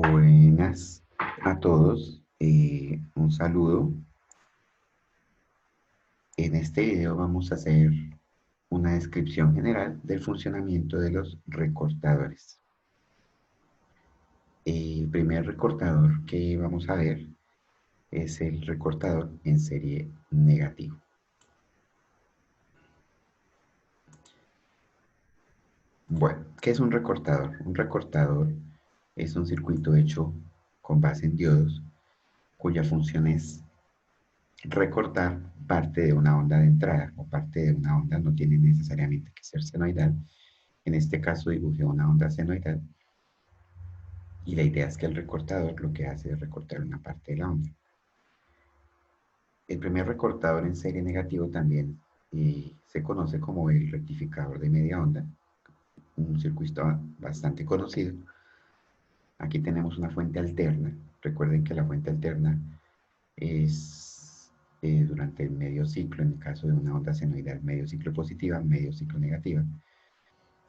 Buenas a todos, un saludo. En este video vamos a hacer una descripción general del funcionamiento de los recortadores. El primer recortador que vamos a ver es el recortador en serie negativo. Bueno, ¿qué es un recortador? Un recortador es un circuito hecho con base en diodos cuya función es recortar parte de una onda de entrada o parte de una onda, no tiene necesariamente que ser senoidal. En este caso dibujé una onda senoidal y la idea es que el recortador lo que hace es recortar una parte de la onda. El primer recortador en serie negativo también se conoce como el rectificador de media onda, un circuito bastante conocido. Aquí tenemos una fuente alterna. Recuerden que la fuente alterna es durante el medio ciclo, en el caso de una onda senoidal, medio ciclo positiva, medio ciclo negativa.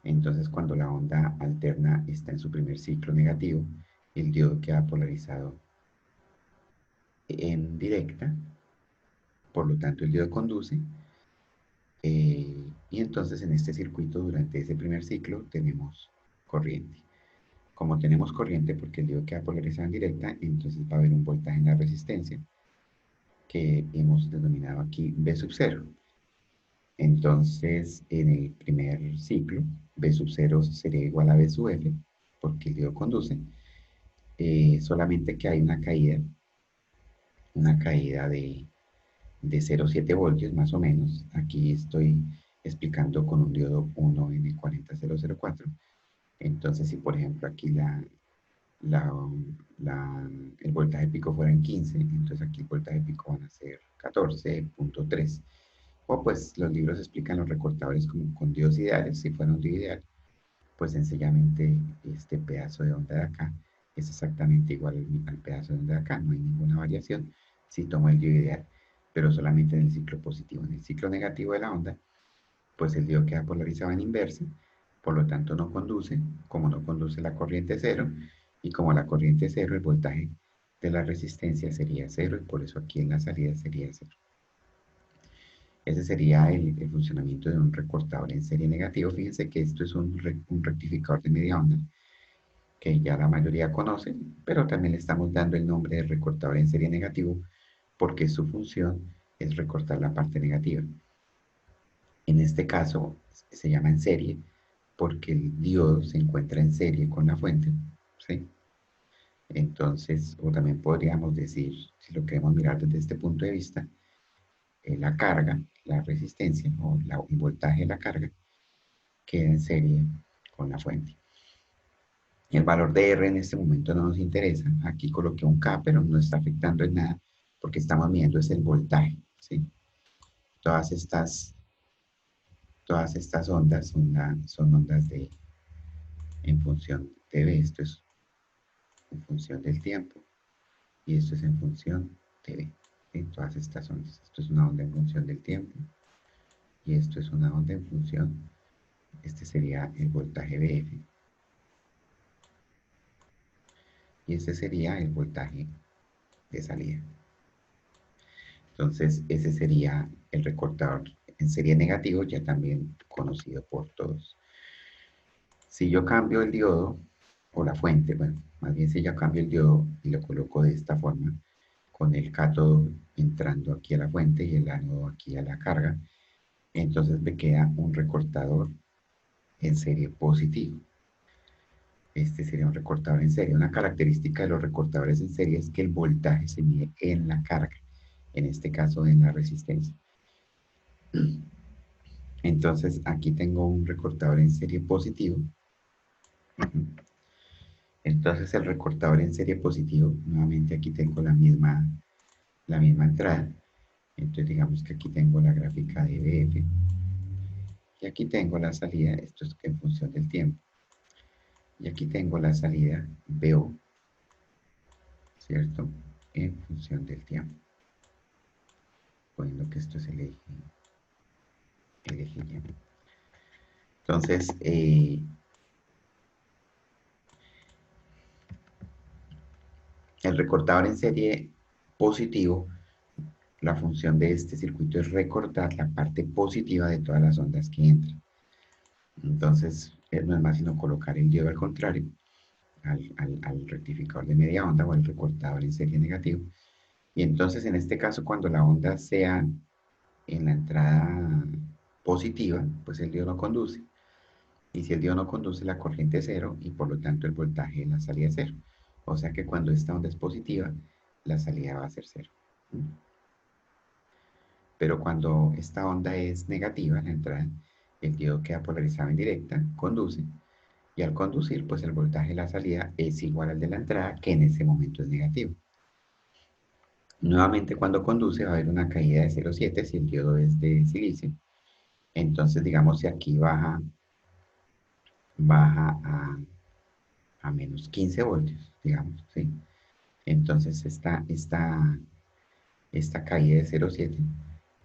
Entonces, cuando la onda alterna está en su primer ciclo negativo, el diodo queda polarizado en directa, por lo tanto el diodo conduce, y entonces en este circuito durante ese primer ciclo tenemos corriente. Como tenemos corriente porque el diodo queda polarizado en directa, entonces va a haber un voltaje en la resistencia, que hemos denominado aquí V sub 0. Entonces, en el primer ciclo, V sub 0 sería igual a V sub F, porque el diodo conduce, solamente que hay una caída de 0,7 voltios más o menos. Aquí estoy explicando con un diodo 1N40004. Entonces, si por ejemplo aquí la, el voltaje pico fuera en 15, entonces aquí el voltaje pico van a ser 14,3. O pues los libros explican los recortadores como con diodos ideales. Si fuera un diodo ideal, pues sencillamente este pedazo de onda de acá es exactamente igual al pedazo de onda de acá, no hay ninguna variación si tomo el diodo ideal, pero solamente en el ciclo positivo. En el ciclo negativo de la onda, pues el diodo queda polarizado en inversa, por lo tanto no conduce, como no conduce la corriente cero, y como la corriente cero, el voltaje de la resistencia sería cero, y por eso aquí en la salida sería cero. Ese sería el funcionamiento de un recortador en serie negativo. Fíjense que esto es un rectificador de media onda, que ya la mayoría conoce, pero también le estamos dando el nombre de recortador en serie negativo porque su función es recortar la parte negativa. En este caso se llama en serie porque el diodo se encuentra en serie con la fuente, ¿sí? Entonces, o también podríamos decir, si lo queremos mirar desde este punto de vista, la carga, la resistencia o el voltaje de la carga queda en serie con la fuente. El valor de R en este momento no nos interesa. Aquí coloqué un K, pero no está afectando en nada porque estamos midiendo es el voltaje, ¿sí? Todas estas, todas estas ondas son ondas en función de V. Esto es en función del tiempo y esto es en función de V. ¿Sí? Todas estas ondas. Esto es una onda en función del tiempo y esto es una onda en función, este sería el voltaje VF y este sería el voltaje de salida. Entonces, ese sería el recortador en serie negativo, ya también conocido por todos. Si yo cambio el diodo, o la fuente, bueno, más bien si yo cambio el diodo y lo coloco de esta forma, con el cátodo entrando aquí a la fuente y el ánodo aquí a la carga, entonces me queda un recortador en serie positivo. Este sería un recortador en serie. Una característica de los recortadores en serie es que el voltaje se mide en la carga, en este caso en la resistencia. Entonces aquí tengo un recortador en serie positivo. Entonces el recortador en serie positivo, nuevamente aquí tengo la misma entrada. Entonces digamos que aquí tengo la gráfica de BF. Y aquí tengo la salida, esto es en función del tiempo. Y aquí tengo la salida BO, ¿cierto? En función del tiempo. Poniendo que esto es el eje Y. Entonces, El recortador en serie positivo, la función de este circuito es recortar la parte positiva de todas las ondas que entran. Entonces, no es más sino colocar el diodo al contrario, al rectificador de media onda o al recortador en serie negativo. Y entonces, en este caso, cuando la onda sea en la entrada positiva, pues el diodo no conduce. Y si el diodo no conduce, la corriente es cero y por lo tanto el voltaje en la salida es cero. O sea que cuando esta onda es positiva, la salida va a ser cero. Pero cuando esta onda es negativa, la entrada, el diodo queda polarizado en directa, conduce, y al conducir, pues el voltaje de la salida es igual al de la entrada, que en ese momento es negativo. Nuevamente, cuando conduce va a haber una caída de 0,7 si el diodo es de silicio. Entonces, digamos, si aquí baja a menos 15 voltios, digamos, ¿sí? Entonces, esta caída de 0,7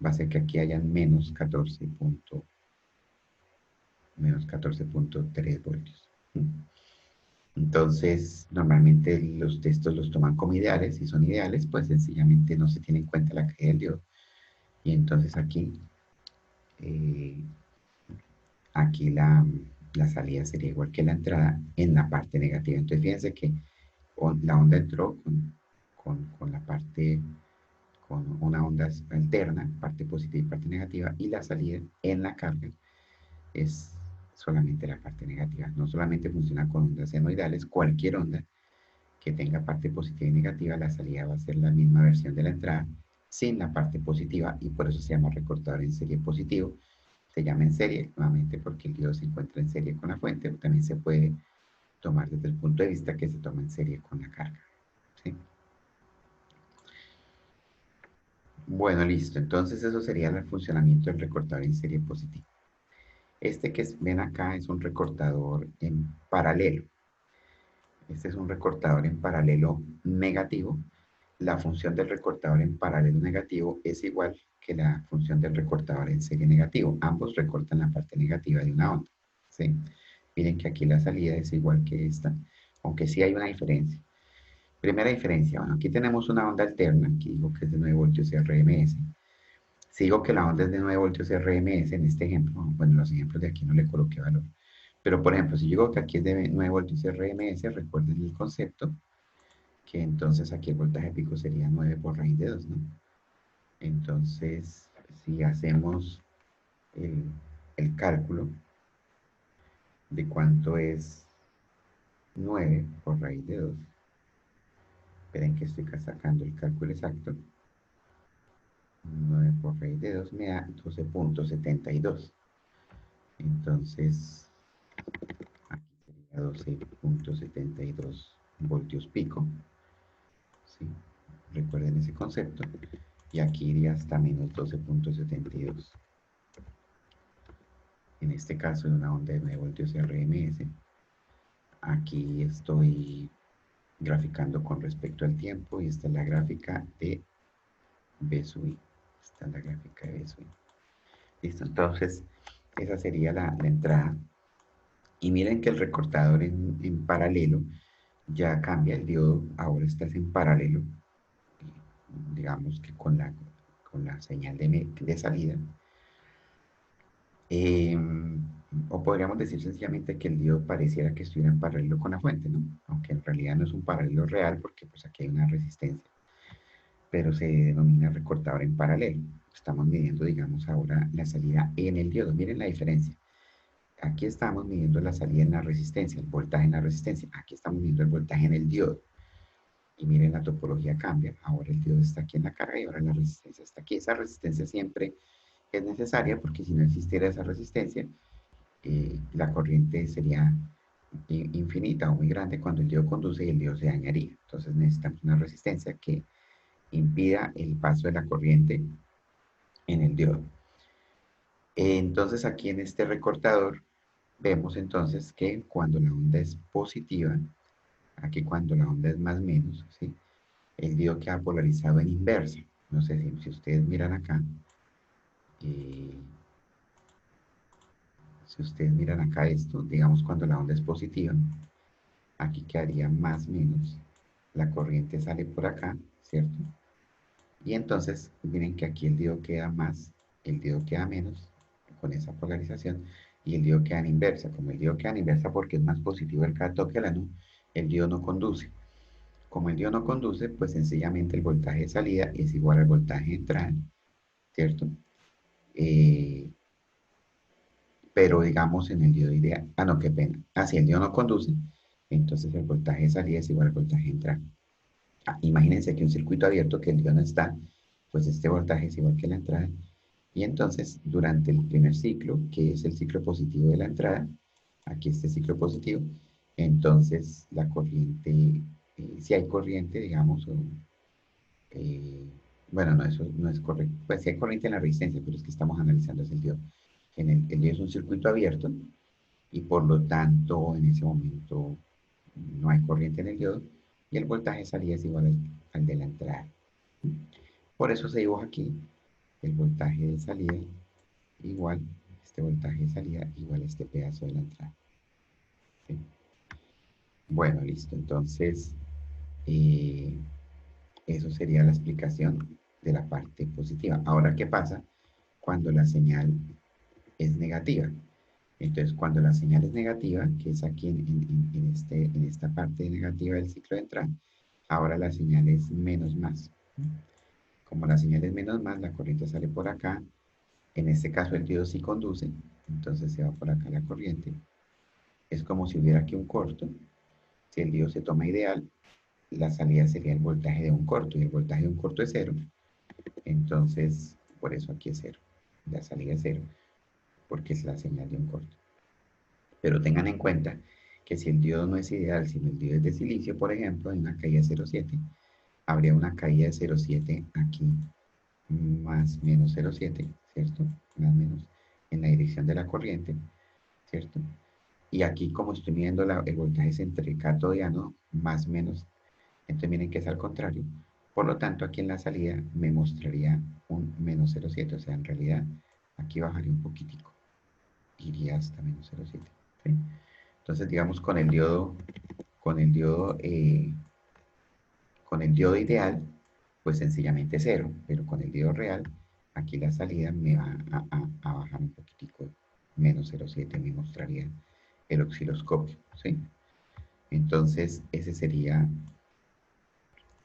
va a hacer que aquí hayan menos 14,3 voltios. Entonces, normalmente los textos los toman como ideales. Si son ideales, pues sencillamente no se tiene en cuenta la caída del diodo. Y entonces eh, aquí la salida sería igual que la entrada en la parte negativa. Entonces, fíjense que la onda entró con la parte, con una onda alterna, parte positiva y parte negativa, y la salida en la carga es solamente la parte negativa. No solamente funciona con ondas senoidales, cualquier onda que tenga parte positiva y negativa, la salida va a ser la misma versión de la entrada sin la parte positiva y por eso se llama recortador en serie positivo. Se llama en serie, nuevamente porque el diodo se encuentra en serie con la fuente, o también se puede tomar desde el punto de vista que se toma en serie con la carga. ¿Sí? Bueno, listo. Entonces eso sería el funcionamiento del recortador en serie positivo. Este que ven acá es un recortador en paralelo. Este es un recortador en paralelo negativo. La función del recortador en paralelo negativo es igual que la función del recortador en serie negativo. Ambos recortan la parte negativa de una onda. ¿Sí? Miren que aquí la salida es igual que esta, aunque sí hay una diferencia. Primera diferencia, bueno, aquí tenemos una onda alterna, aquí digo que es de 9 voltios RMS. Si digo que la onda es de 9 voltios RMS en este ejemplo, bueno, en los ejemplos de aquí no le coloqué valor. Pero, por ejemplo, si yo digo que aquí es de 9 voltios RMS, recuerden el concepto, que entonces aquí el voltaje pico sería 9 por raíz de 2, ¿no? Entonces, si hacemos el, el cálculo de cuánto es 9 por raíz de 2, esperen que estoy sacando el cálculo exacto, 9 por raíz de 2 me da 12,72. Entonces, aquí sería 12,72 voltios pico, ¿sí? Recuerden ese concepto. Y aquí iría hasta menos 12,72. En este caso, en una onda de 9 voltios RMS. Aquí estoy graficando con respecto al tiempo y esta es la gráfica de B sub I. Esta es la gráfica de B sub I. Listo, entonces esa sería la entrada. Y miren que el recortador en paralelo ya cambia el diodo, ahora estás en paralelo, digamos que con la señal de salida. Eh, o podríamos decir sencillamente que el diodo pareciera que estuviera en paralelo con la fuente, ¿no? Aunque en realidad no es un paralelo real porque pues aquí hay una resistencia, pero se denomina recortador en paralelo. Estamos midiendo, digamos, ahora la salida en el diodo. Miren la diferencia. Aquí estamos midiendo la salida en la resistencia, el voltaje en la resistencia. Aquí estamos midiendo el voltaje en el diodo. Y miren, la topología cambia. Ahora el diodo está aquí en la carga y ahora la resistencia está aquí. Esa resistencia siempre es necesaria porque si no existiera esa resistencia, la corriente sería infinita o muy grande cuando el diodo conduce y el diodo se dañaría. Entonces necesitamos una resistencia que impida el paso de la corriente en el diodo. Entonces aquí en este recortador vemos entonces que cuando la onda es positiva, aquí cuando la onda es más menos, ¿sí? El diodo queda polarizado en inversa. No sé si ustedes miran acá, eh, si ustedes miran acá esto, digamos cuando la onda es positiva, aquí quedaría más menos la corriente sale por acá, ¿cierto? Y entonces, miren que aquí el diodo queda más, el diodo queda menos, con esa polarización, y el diodo queda en inversa. Como el diodo queda en inversa porque es más positivo el cátodo que el ánodo, el diodo no conduce. Como el diodo no conduce, pues sencillamente el voltaje de salida es igual al voltaje de entrada, ¿cierto? Eh, pero digamos en el diodo ideal, no, qué pena. Si el diodo no conduce, entonces el voltaje de salida es igual al voltaje de entrada. Imagínense que un circuito abierto que el diodo no está, pues este voltaje es igual que la entrada. Y entonces, durante el primer ciclo, que es el ciclo positivo de la entrada, aquí este ciclo positivo, entonces la corriente, si hay corriente, digamos, eh, bueno, no, eso no es correcto. Pues si hay corriente en la resistencia, pero es que estamos analizando el diodo. El diodo es un circuito abierto y por lo tanto en ese momento no hay corriente en el diodo y el voltaje de salida es igual al de la entrada. Por eso se dibuja aquí el voltaje de salida igual, este voltaje de salida igual a este pedazo de la entrada. ¿Sí? Bueno, listo. Entonces, eh, eso sería la explicación de la parte positiva. Ahora, ¿qué pasa cuando la señal es negativa? Entonces, cuando la señal es negativa, que es aquí en esta parte negativa del ciclo de entrada, ahora la señal es menos más. Como la señal es menos más, la corriente sale por acá. En este caso, el diodo sí conduce, entonces se va por acá la corriente. Es como si hubiera aquí un corto. Si el diodo se toma ideal, la salida sería el voltaje de un corto, y el voltaje de un corto es cero. Entonces, por eso aquí es cero. La salida es cero, porque es la señal de un corto. Pero tengan en cuenta que si el diodo no es ideal, sino el diodo es de silicio, por ejemplo, en una caída de 0,7, habría una caída de 0,7 aquí, más menos 0,7, ¿cierto? Más o menos en la dirección de la corriente, ¿cierto? Y aquí, como estoy midiendo el voltaje entre cátodo y ánodo, más menos, entonces miren que es al contrario. Por lo tanto, aquí en la salida me mostraría un menos 0,7, o sea, en realidad aquí bajaría un poquitico, iría hasta menos 0,7. ¿Sí? Entonces, digamos, con el diodo, con el diodo ideal, pues sencillamente cero, pero con el diodo real, aquí la salida me va a bajar un poquitico, menos 0,7 me mostraría el osciloscopio, ¿sí? Entonces, ese sería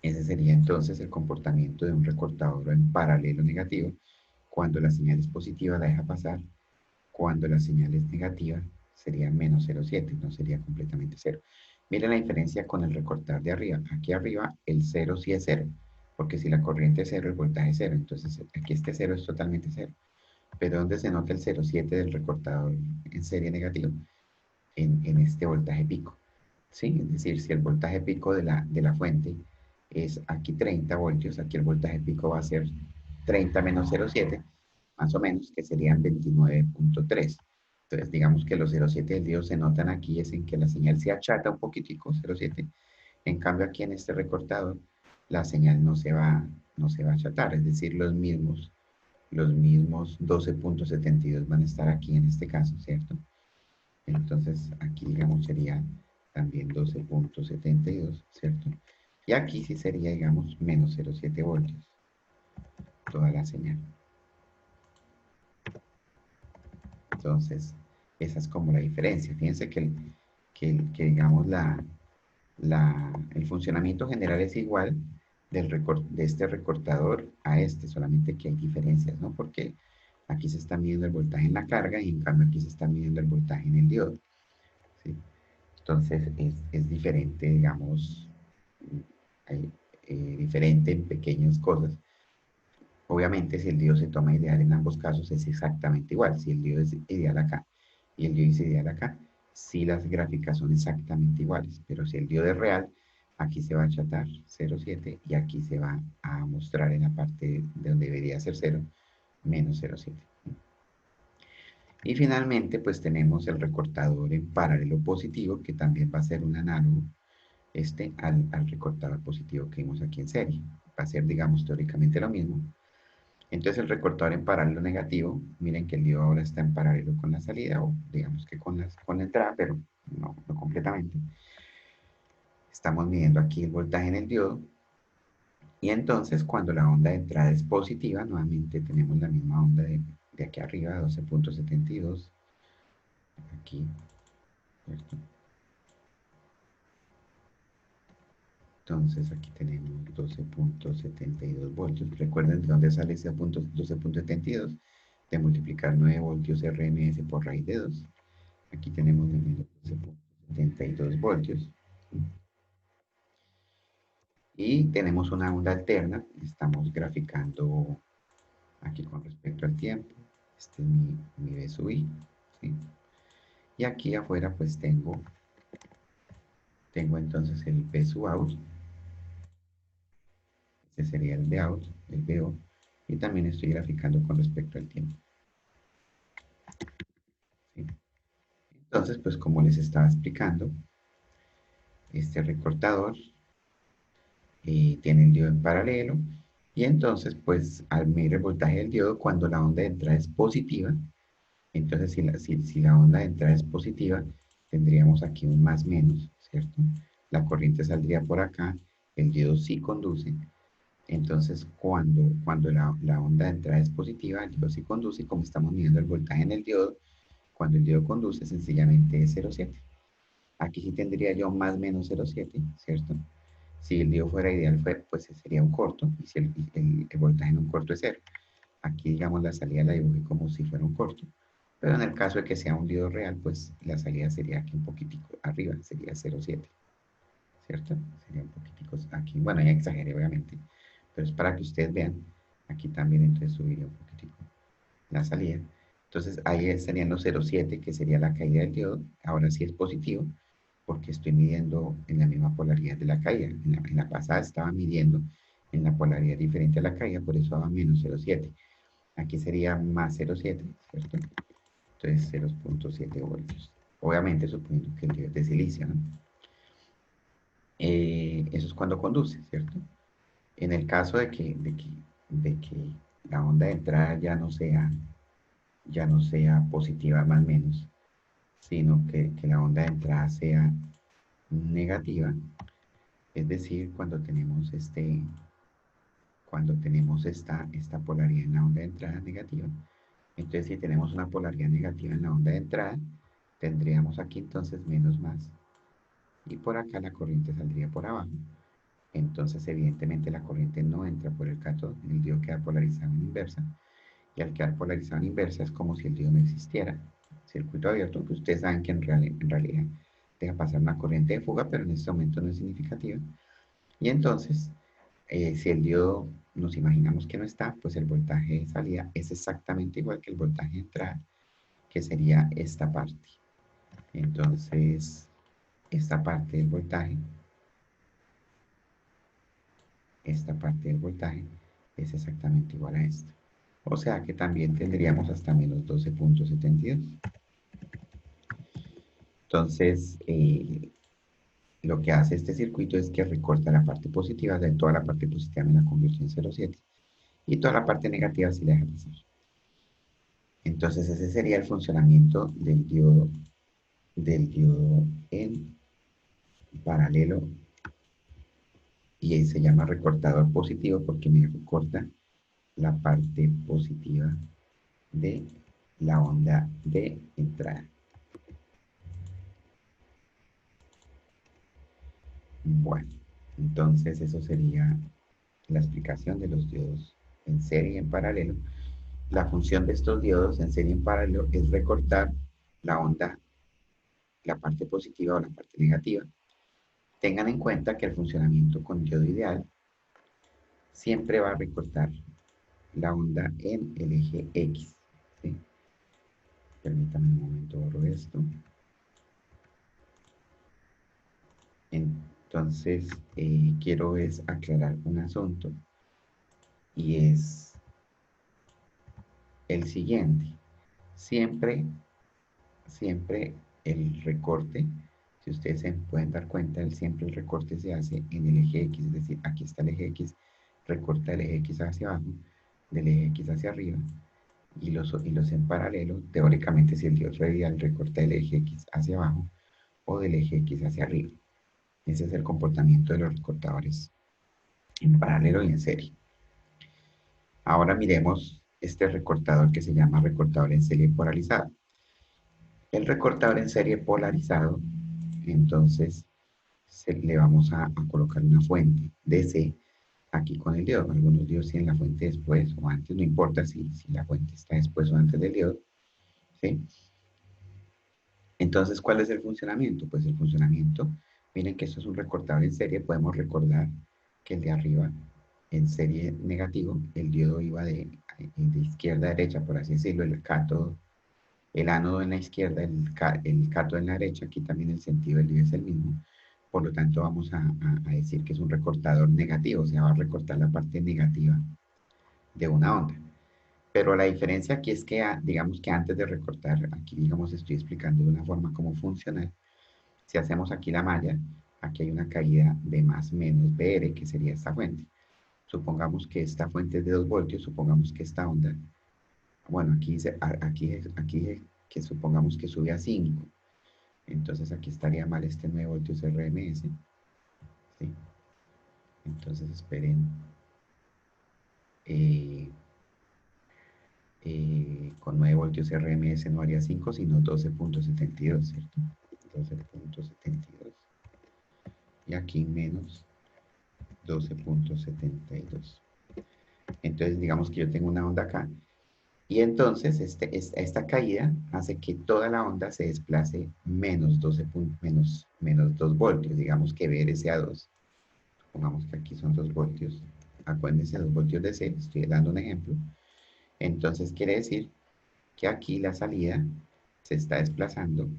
entonces el comportamiento de un recortador en paralelo negativo. Cuando la señal es positiva la deja pasar, cuando la señal es negativa sería menos 0,7, no sería completamente cero. Miren la diferencia con el recortador de arriba. Aquí arriba el cero sí es cero, porque si la corriente es cero, el voltaje es cero. Entonces aquí este cero es totalmente cero. Pero ¿dónde se nota el 0,7 del recortador en serie negativo? En este voltaje pico. ¿Sí? Es decir, si el voltaje pico de la fuente es aquí 30 voltios, aquí el voltaje pico va a ser 30 menos 0,7, más o menos, que serían 29,3. Entonces, digamos que los 0,7 del diodo se notan aquí, es en que la señal se achata un poquitico, 0,7. En cambio, aquí en este recortador, la señal no se va a achatar, es decir, los mismos 12,72 van a estar aquí en este caso, ¿cierto? Entonces, aquí, digamos, sería también 12,72, ¿cierto? Y aquí sí sería, digamos, menos 0,7 voltios, toda la señal. Entonces, esa es como la diferencia. Fíjense que digamos, el funcionamiento general es igual de este recortador a este, solamente que hay diferencias, ¿no? Porque aquí se está midiendo el voltaje en la carga y en cambio aquí se está midiendo el voltaje en el diodo, ¿sí? Entonces es diferente, digamos, diferente en pequeñas cosas. Obviamente, si el diodo se toma ideal en ambos casos, es exactamente igual. Si el diodo es ideal acá y el diodo es ideal acá, sí las gráficas son exactamente iguales. Pero si el diodo es real, aquí se va a achatar 0,7 y aquí se va a mostrar en la parte de donde debería ser 0, menos 0,7. Y finalmente, pues tenemos el recortador en paralelo positivo, que también va a ser un análogo al recortador positivo que vimos aquí en serie. Va a ser, digamos, teóricamente lo mismo. Entonces el recortador en paralelo negativo, miren que el diodo ahora está en paralelo con la salida, o digamos que con la entrada, pero no completamente. Estamos midiendo aquí el voltaje en el diodo. Y entonces cuando la onda de entrada es positiva, nuevamente tenemos la misma onda de aquí arriba, 12.72. Aquí, ¿cierto? Entonces aquí tenemos 12.72 voltios. Recuerden de dónde sale ese 12.72. De multiplicar 9 voltios RMS por raíz de 2. Aquí tenemos 12.72 voltios. Y tenemos una onda alterna. Estamos graficando aquí con respecto al tiempo. Este es mi V sub I, ¿sí? Y aquí afuera pues tengo entonces el V sub out. Este sería el de out, el VO. Y también estoy graficando con respecto al tiempo, ¿sí? Entonces, pues como les estaba explicando, este recortador tiene el diodo en paralelo. Y entonces, pues al medir el voltaje del diodo, cuando la onda de entrada es positiva, entonces si la onda de entrada es positiva, tendríamos aquí un más menos, ¿cierto? La corriente saldría por acá, el diodo sí conduce. Entonces, cuando la onda de entrada es positiva, el diodo sí conduce, y como estamos midiendo el voltaje en el diodo, cuando el diodo conduce, sencillamente es 0,7. Aquí sí tendría yo más menos 0,7, ¿cierto? Si el diodo fuera ideal, pues sería un corto, y si el voltaje en un corto es cero. Aquí, digamos, la salida la dibujé como si fuera un corto, pero en el caso de que sea un diodo real, pues la salida sería aquí un poquitico arriba, sería 0,7, ¿cierto? Sería un poquitico aquí, bueno, ya exageré obviamente, pero es para que ustedes vean, aquí también entonces subiría un poquitico la salida. Entonces ahí estarían los 0,7, que sería la caída del diodo. Ahora sí es positivo, porque estoy midiendo en la misma polaridad de la caída. En la pasada estaba midiendo en la polaridad diferente a la caída, por eso daba menos 0,7. Aquí sería más 0,7, ¿cierto? Entonces 0,7 voltios. Obviamente suponiendo que el diodo es de silicio, ¿no? Eso es cuando conduce, ¿cierto? En el caso de que la onda de entrada ya no sea positiva más o menos, sino que la onda de entrada sea negativa, es decir, cuando tenemos esta polaridad en la onda de entrada negativa. Entonces, si tenemos una polaridad negativa en la onda de entrada, tendríamos aquí entonces menos más, y por acá la corriente saldría por abajo. Entonces, evidentemente, la corriente no entra por el cátodo, el diodo queda polarizado en inversa, y al quedar polarizado en inversa es como si el diodo no existiera. Circuito abierto, aunque ustedes saben que en realidad deja pasar una corriente de fuga, pero en este momento no es significativa. Y entonces, si el diodo nos imaginamos que no está, pues el voltaje de salida es exactamente igual que el voltaje de entrada, que sería esta parte. Entonces, esta parte del voltaje es exactamente igual a esto. O sea que también tendríamos hasta menos 12.72. Entonces, lo que hace este circuito es que recorta la parte positiva, de toda la parte positiva me la convierte en 0,7, y toda la parte negativa sí la deja pasar. Entonces ese sería el funcionamiento del diodo en paralelo, y ahí se llama recortador positivo porque me recorta la parte positiva de la onda de entrada. Bueno, entonces eso sería la explicación de los diodos en serie y en paralelo. La función de estos diodos en serie y en paralelo es recortar la onda, la parte positiva o la parte negativa. Tengan en cuenta que el funcionamiento con diodo ideal siempre va a recortar la onda en el eje X, ¿sí? Permítanme un momento, borro esto. Entonces, quiero aclarar un asunto, y es el siguiente. Siempre, siempre el recorte, si ustedes se pueden dar cuenta, siempre el recorte se hace en el eje X, es decir, aquí está el eje X, recorta el eje X hacia abajo, del eje X hacia arriba, y los en paralelo, teóricamente si el diodo radial recorta el eje X hacia abajo o del eje X hacia arriba. Ese es el comportamiento de los recortadores en paralelo y en serie. Ahora miremos este recortador que se llama recortador en serie polarizado. El recortador en serie polarizado, entonces le vamos a colocar una fuente DC aquí con el diodo. Algunos diodos tienen la fuente después o antes, no importa si la fuente está después o antes del diodo. ¿Sí? Entonces, ¿cuál es el funcionamiento? Pues el funcionamiento, miren que esto es un recortador en serie, podemos recordar que el de arriba, en serie negativo, el diodo iba de izquierda a derecha, por así decirlo, el cátodo, el ánodo en la izquierda, el cátodo en la derecha, aquí también el sentido del diodo es el mismo, por lo tanto vamos a decir que es un recortador negativo, o sea, va a recortar la parte negativa de una onda. Pero la diferencia aquí es que, digamos que antes de recortar, aquí digamos estoy explicando de una forma cómo funciona. Si hacemos aquí la malla, aquí hay una caída de más menos BR, que sería esta fuente. Supongamos que esta fuente es de 2 voltios, supongamos que esta onda, bueno, aquí que supongamos que sube a 5. Entonces aquí estaría mal este 9 voltios RMS. ¿Sí? Entonces esperen. Eh, con 9 voltios RMS no haría 5, sino 12.72, ¿cierto? 12.72. Y aquí menos 12.72. Entonces, digamos que yo tengo una onda acá. Y entonces, esta caída hace que toda la onda se desplace menos 12 menos 2 voltios. Digamos que VR sea 2. Pongamos que aquí son 2 voltios. Acuérdense, 2 voltios de C. Estoy dando un ejemplo. Entonces, quiere decir que aquí la salida se está desplazando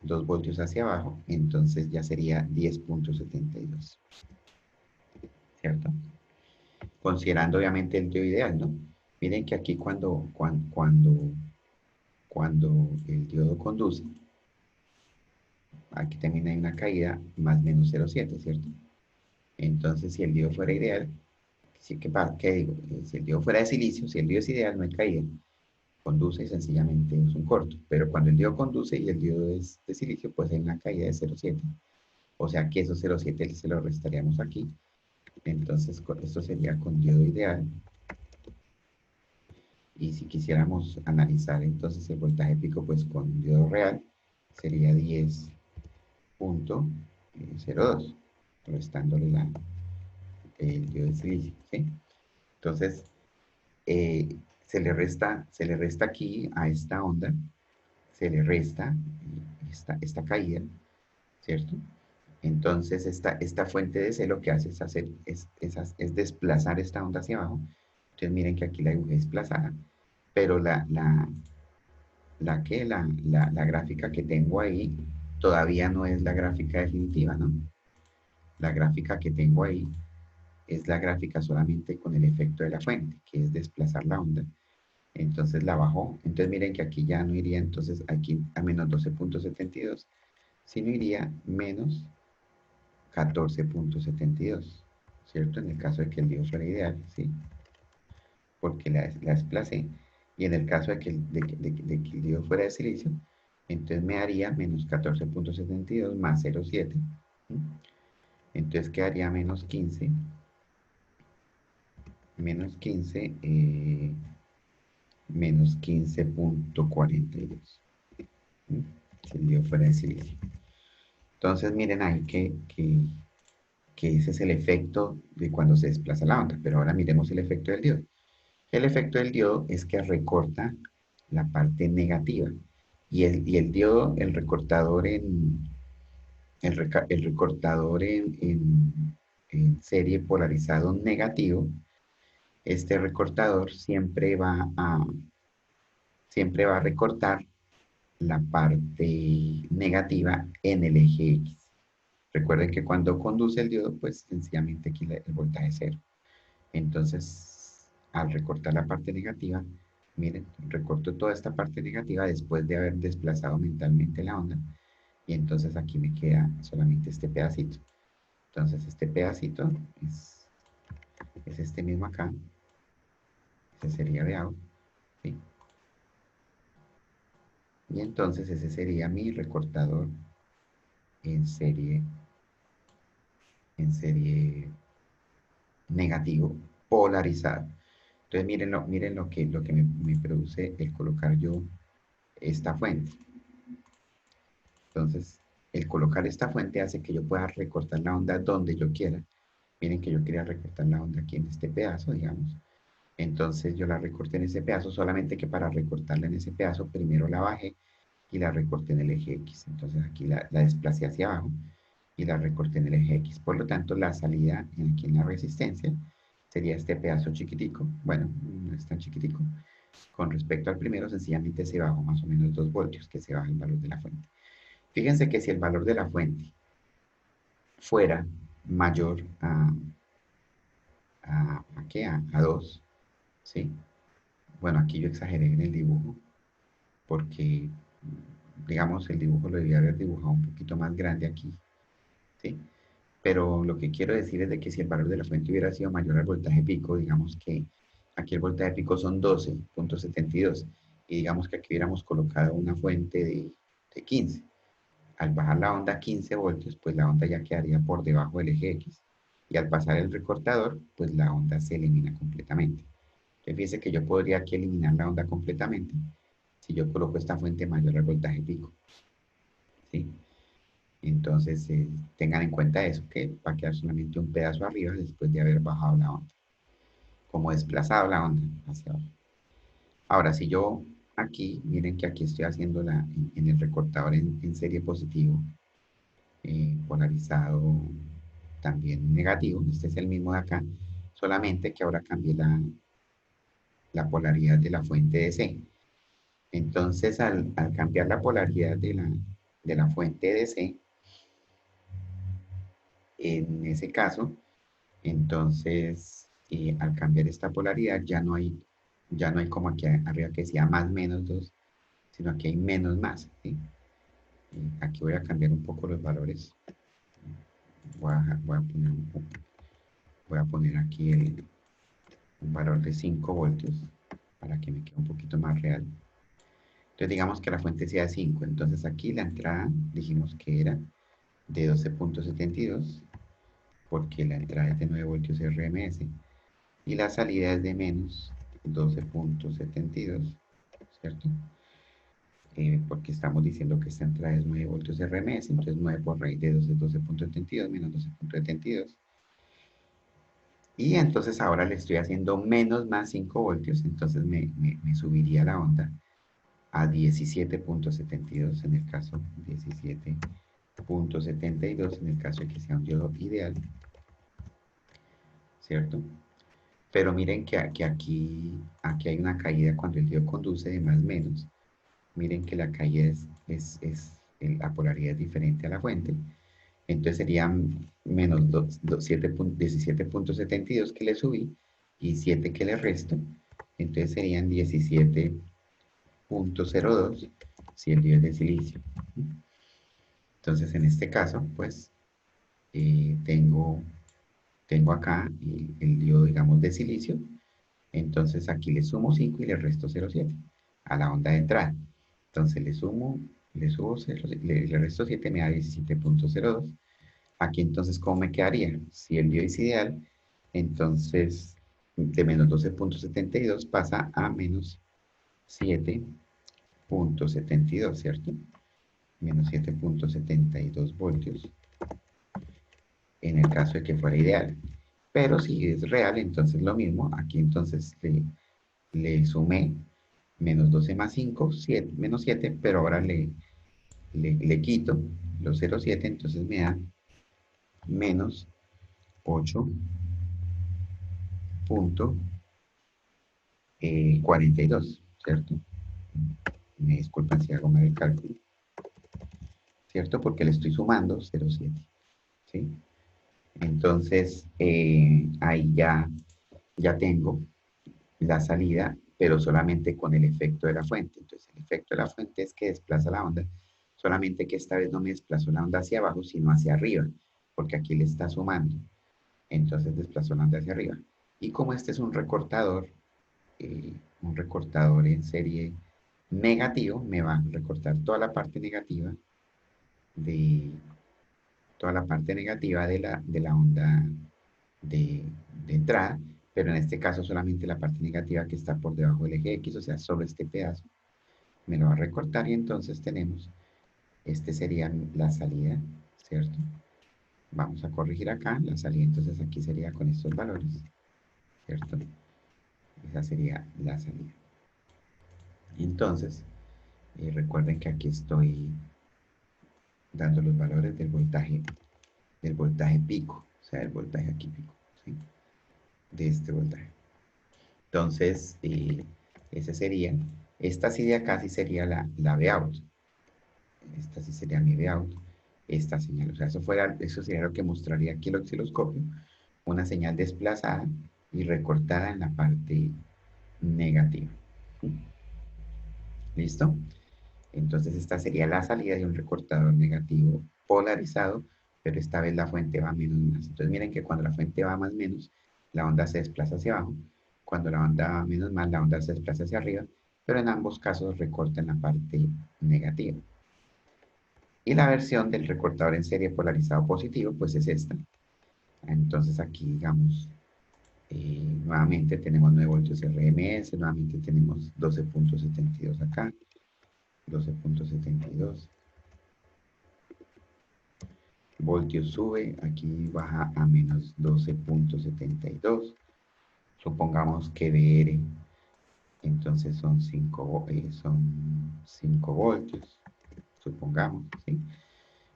2 voltios hacia abajo, entonces ya sería 10.72, ¿cierto? Considerando obviamente el diodo ideal, ¿no? Miren que aquí cuando el diodo conduce, aquí también hay una caída más menos 0,7, ¿cierto? Entonces, si el diodo fuera ideal, ¿qué digo? Si el diodo fuera de silicio, si el diodo es ideal, no hay caída. Conduce y sencillamente es un corto. Pero cuando el diodo conduce y el diodo es de silicio, pues hay una caída de 0,7. O sea que esos 0,7 se lo restaríamos aquí. Entonces, esto sería con diodo ideal. Y si quisiéramos analizar entonces el voltaje pico, pues con diodo real, sería 10.02, restándole el diodo de silicio, ¿sí? Entonces, eh, se le resta aquí a esta onda, se le resta esta caída, ¿cierto? Entonces, esta fuente de C lo que hace es desplazar esta onda hacia abajo. Entonces, miren que aquí la dibujé desplazada, pero la gráfica que tengo ahí todavía no es la gráfica definitiva, ¿no? La gráfica que tengo ahí es la gráfica solamente con el efecto de la fuente, que es desplazar la onda. Entonces la bajó. Entonces miren que aquí ya no iría entonces aquí a menos 12.72, sino iría menos 14.72, ¿cierto? En el caso de que el diodo fuera ideal, ¿sí? Porque la desplacé. Y en el caso de que el diodo fuera de silicio, entonces me daría menos 14.72 más 0,7. ¿Sí? Entonces quedaría menos 15.42. ¿Sí? Si el diodo fuera de silicio. Entonces miren ahí que ese es el efecto de cuando se desplaza la onda. Pero ahora miremos el efecto del diodo. El efecto del diodo es que recorta la parte negativa. Y el diodo, el recortador en serie polarizado negativo, este recortador siempre va a recortar la parte negativa en el eje X. Recuerden que cuando conduce el diodo, pues sencillamente aquí el voltaje es cero. Entonces, al recortar la parte negativa, miren, recorto toda esta parte negativa después de haber desplazado mentalmente la onda. Y entonces aquí me queda solamente este pedacito. Entonces, este pedacito es este mismo acá. Ese sería de out, ¿sí? Y entonces ese sería mi recortador en serie en serie negativo, polarizado. Entonces miren lo que me produce el colocar yo esta fuente. Entonces, el colocar esta fuente hace que yo pueda recortar la onda donde yo quiera. Miren que yo quería recortar la onda aquí en este pedazo, digamos. Entonces yo la recorté en ese pedazo, solamente que para recortarla en ese pedazo, primero la bajé y la recorté en el eje X. Entonces aquí la desplacé hacia abajo y la recorté en el eje X. Por lo tanto, la salida aquí en la resistencia sería este pedazo chiquitico. Bueno, no es tan chiquitico. Con respecto al primero, sencillamente se bajó más o menos 2 voltios, que se baja el valor de la fuente. Fíjense que si el valor de la fuente fuera mayor ¿qué? A 2, ¿sí? Bueno, aquí yo exageré en el dibujo porque, digamos, el dibujo lo debía haber dibujado un poquito más grande aquí, ¿sí? Pero lo que quiero decir es de que si el valor de la fuente hubiera sido mayor al voltaje pico, digamos que aquí el voltaje pico son 12.72 y digamos que aquí hubiéramos colocado una fuente de 15. Al bajar la onda a 15 voltios, pues la onda ya quedaría por debajo del eje X. Y al pasar el recortador, pues la onda se elimina completamente. Entonces fíjense que yo podría aquí eliminar la onda completamente si yo coloco esta fuente mayor al voltaje pico, ¿sí? Entonces tengan en cuenta eso, que va a quedar solamente un pedazo arriba después de haber bajado la onda, como desplazado la onda hacia abajo. Ahora, si yo aquí, miren que aquí estoy haciendo en el recortador en serie positivo, polarizado también negativo, este es el mismo de acá, solamente que ahora cambié la polaridad de la fuente de C. Entonces, al cambiar la polaridad de la fuente de C, en ese caso, entonces, al cambiar esta polaridad, ya no hay como aquí arriba que decía más menos 2, sino que hay menos más, ¿sí? Aquí voy a cambiar un poco los valores. Voy a poner aquí un valor de 5 voltios para que me quede un poquito más real. Entonces digamos que la fuente sea de 5. Entonces aquí la entrada dijimos que era de 12.72 porque la entrada es de 9 voltios RMS y la salida es de menos 12.72, ¿cierto? Porque estamos diciendo que esta entrada es 9 voltios RMS, entonces 9 por raíz de 12 es 12.72 menos 12.72. Y entonces ahora le estoy haciendo menos más 5 voltios, entonces me subiría la onda a 17.72 en el caso 17.72 en el caso de que sea un diodo ideal, ¿cierto? Pero miren que aquí hay una caída cuando el diodo conduce de más menos. Miren que la caída la polaridad es diferente a la fuente. Entonces serían menos 17.72 que le subí y 7 que le resto. Entonces serían 17.02 si el diodo es de silicio. Entonces en este caso, pues tengo acá el diodo, digamos, de silicio. Entonces aquí le sumo 5 y le resto 0,7 a la onda de entrada. Entonces le subo 0, le resto 7, me da 17.02. Aquí entonces, ¿cómo me quedaría? Si el diodo es ideal, entonces de menos 12.72 pasa a menos 7.72, ¿cierto? Menos 7.72 voltios en el caso de que fuera ideal. Pero si es real, entonces lo mismo. Aquí entonces le sumé menos 12 más 5, 7, menos 7, pero ahora le quito los 0,7, entonces me da menos 8.42, ¿cierto? Me disculpan si hago mal el cálculo, ¿cierto? Porque le estoy sumando 0,7, ¿sí? Entonces, ahí ya tengo la salida, pero solamente con el efecto de la fuente. Entonces, el efecto de la fuente es que desplaza la onda, solamente que esta vez no me desplazó la onda hacia abajo, sino hacia arriba, porque aquí le está sumando. Entonces desplazó la onda hacia arriba. Y como este es un recortador en serie negativo, me va a recortar toda la parte negativa de, toda la parte negativa de la onda de, de entrada, pero en este caso solamente la parte negativa que está por debajo del eje X, o sea, solo este pedazo, me lo va a recortar y entonces tenemos, este sería la salida, ¿cierto? Vamos a corregir acá, la salida entonces aquí sería con estos valores, ¿cierto? Esa sería la salida. Entonces, recuerden que aquí estoy dando los valores del voltaje pico, o sea, el voltaje aquí pico, ¿sí? De este voltaje. Entonces, ese sería, esta sí de acá sí sería la Vout. Esta sí sería mi Vout, esta señal. O sea, eso sería lo que mostraría aquí el osciloscopio, una señal desplazada y recortada en la parte negativa. ¿Listo? Entonces esta sería la salida de un recortador negativo polarizado, pero esta vez la fuente va menos más. Entonces miren que cuando la fuente va más menos, la onda se desplaza hacia abajo. Cuando la onda va menos más, la onda se desplaza hacia arriba, pero en ambos casos recorta en la parte negativa. Y la versión del recortador en serie polarizado positivo, pues es esta. Entonces aquí, digamos, nuevamente tenemos 9 voltios RMS, nuevamente tenemos 12.72 acá, 12.72. Voltios sube, aquí baja a menos 12.72. Supongamos que VR, entonces son 5 voltios, supongamos, ¿sí?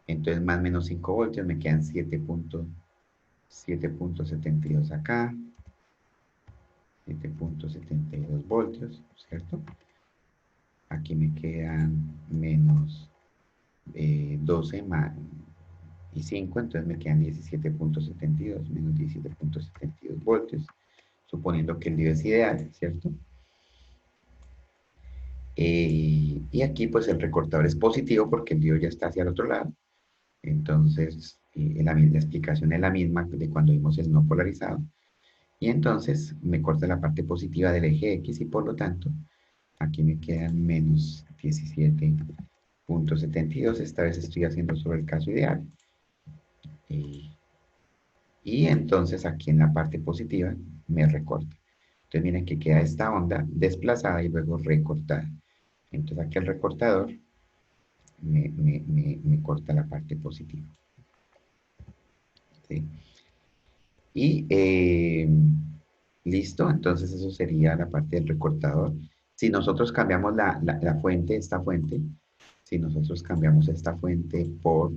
Entonces más o menos 5 voltios, me quedan 7.72 acá, 7.72 voltios, ¿cierto? Aquí me quedan menos 12 más y 5, entonces me quedan 17.72, menos 17.72 voltios, suponiendo que el diodo es ideal, ¿cierto? Y aquí pues el recortador es positivo porque el diodo ya está hacia el otro lado, entonces la explicación es la misma de cuando vimos el no polarizado, y entonces me corta la parte positiva del eje X y por lo tanto aquí me quedan menos 17.72, esta vez estoy haciendo sobre el caso ideal. Y entonces aquí en la parte positiva me recorta. Entonces miren que queda esta onda desplazada y luego recortada. Entonces aquí el recortador me corta la parte positiva. ¿Sí? Y listo, entonces eso sería la parte del recortador. Si nosotros cambiamos la fuente, esta fuente, si nosotros cambiamos esta fuente por,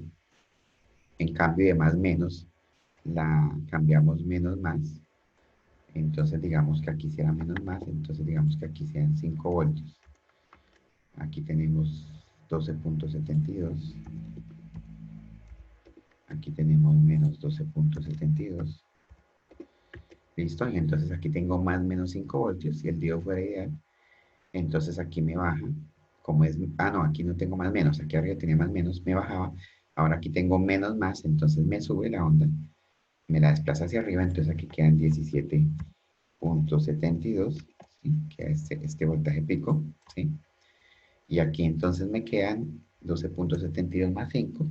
en cambio de más menos, la cambiamos menos más, entonces digamos que aquí será menos más, entonces digamos que aquí sean 5 voltios. Aquí tenemos 12.72. Aquí tenemos menos 12.72. Listo, y entonces aquí tengo más menos 5 voltios. Si el diodo fuera ideal, entonces aquí me baja. Como es, no, aquí no tengo más menos. Aquí arriba tenía más menos, me bajaba. Ahora aquí tengo menos más, entonces me sube la onda. Me la desplaza hacia arriba, entonces aquí quedan 17.72, ¿sí? Que es este voltaje pico, ¿sí? Y aquí entonces me quedan 12.72 más 5,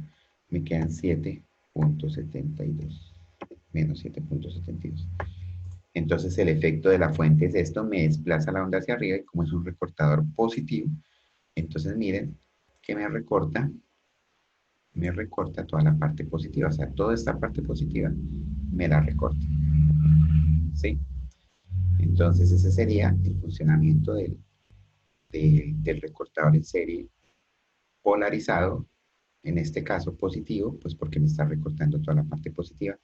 me quedan 7.72, menos 7.72. Entonces el efecto de la fuente es esto, me desplaza la onda hacia arriba y como es un recortador positivo, entonces miren que me recorta toda la parte positiva, o sea, toda esta parte positiva me la recorta, ¿sí? Entonces ese sería el funcionamiento del recortador en serie polarizado, en este caso positivo, pues porque me está recortando toda la parte positiva,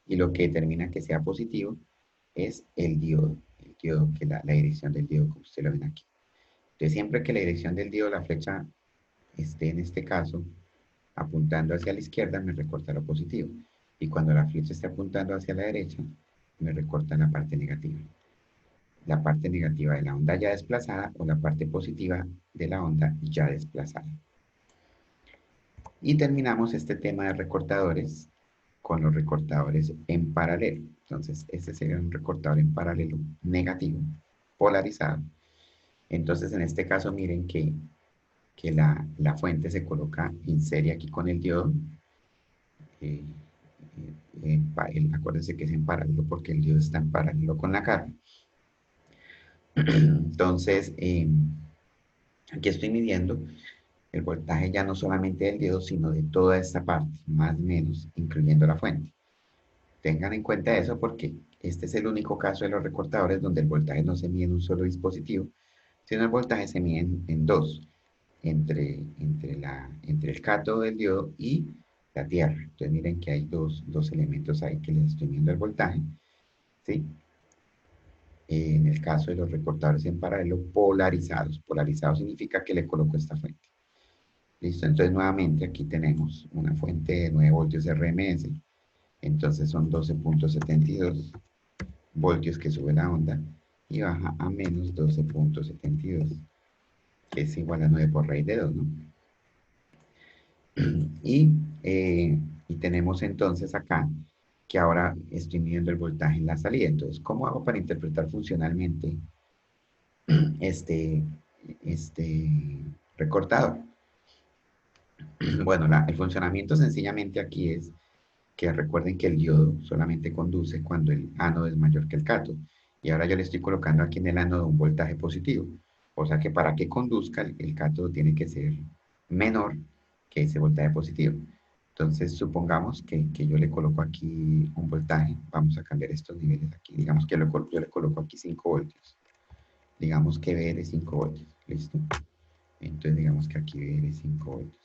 y lo que determina que sea positivo es el diodo, que la dirección del diodo, como ustedes lo ven aquí. Entonces siempre que la dirección del diodo, la flecha esté en este caso apuntando hacia la izquierda, me recorta lo positivo, y cuando la flecha esté apuntando hacia la derecha, me recorta la parte negativa. La parte negativa de la onda ya desplazada o la parte positiva de la onda ya desplazada. Y terminamos este tema de recortadores con los recortadores en paralelo. Entonces, este sería un recortador en paralelo negativo, polarizado. Entonces, en este caso, miren que la fuente se coloca en serie aquí con el diodo. eh, acuérdense que es en paralelo porque el diodo está en paralelo con la carga. Entonces, aquí estoy midiendo el voltaje ya no solamente del diodo, sino de toda esta parte, más o menos, incluyendo la fuente. Tengan en cuenta eso porque este es el único caso de los recortadores donde el voltaje no se mide en un solo dispositivo, sino el voltaje se mide en dos, entre el cátodo del diodo y la tierra. Entonces miren que hay dos elementos ahí que les estoy midiendo el voltaje, ¿sí? En el caso de los recortadores en paralelo polarizados. Polarizado significa que le coloco esta fuente. ¿Listo? Entonces nuevamente aquí tenemos una fuente de 9 voltios RMS. Entonces son 12.72 voltios que sube la onda y baja a menos 12.72, que es igual a 9 por raíz de 2, ¿no? Y, y tenemos entonces acá que ahora estoy midiendo el voltaje en la salida. Entonces, ¿cómo hago para interpretar funcionalmente este, este recortador? Bueno, el funcionamiento sencillamente aquí es que recuerden que el diodo solamente conduce cuando el ánodo es mayor que el cátodo. Y ahora yo le estoy colocando aquí en el ánodo un voltaje positivo. O sea que para que conduzca, el cátodo tiene que ser menor que ese voltaje positivo. Entonces, supongamos que yo le coloco aquí un voltaje. Vamos a cambiar estos niveles aquí. Digamos que yo le coloco aquí 5 voltios. Digamos que V de 5 voltios. ¿Listo? Entonces, digamos que aquí V de 5 voltios.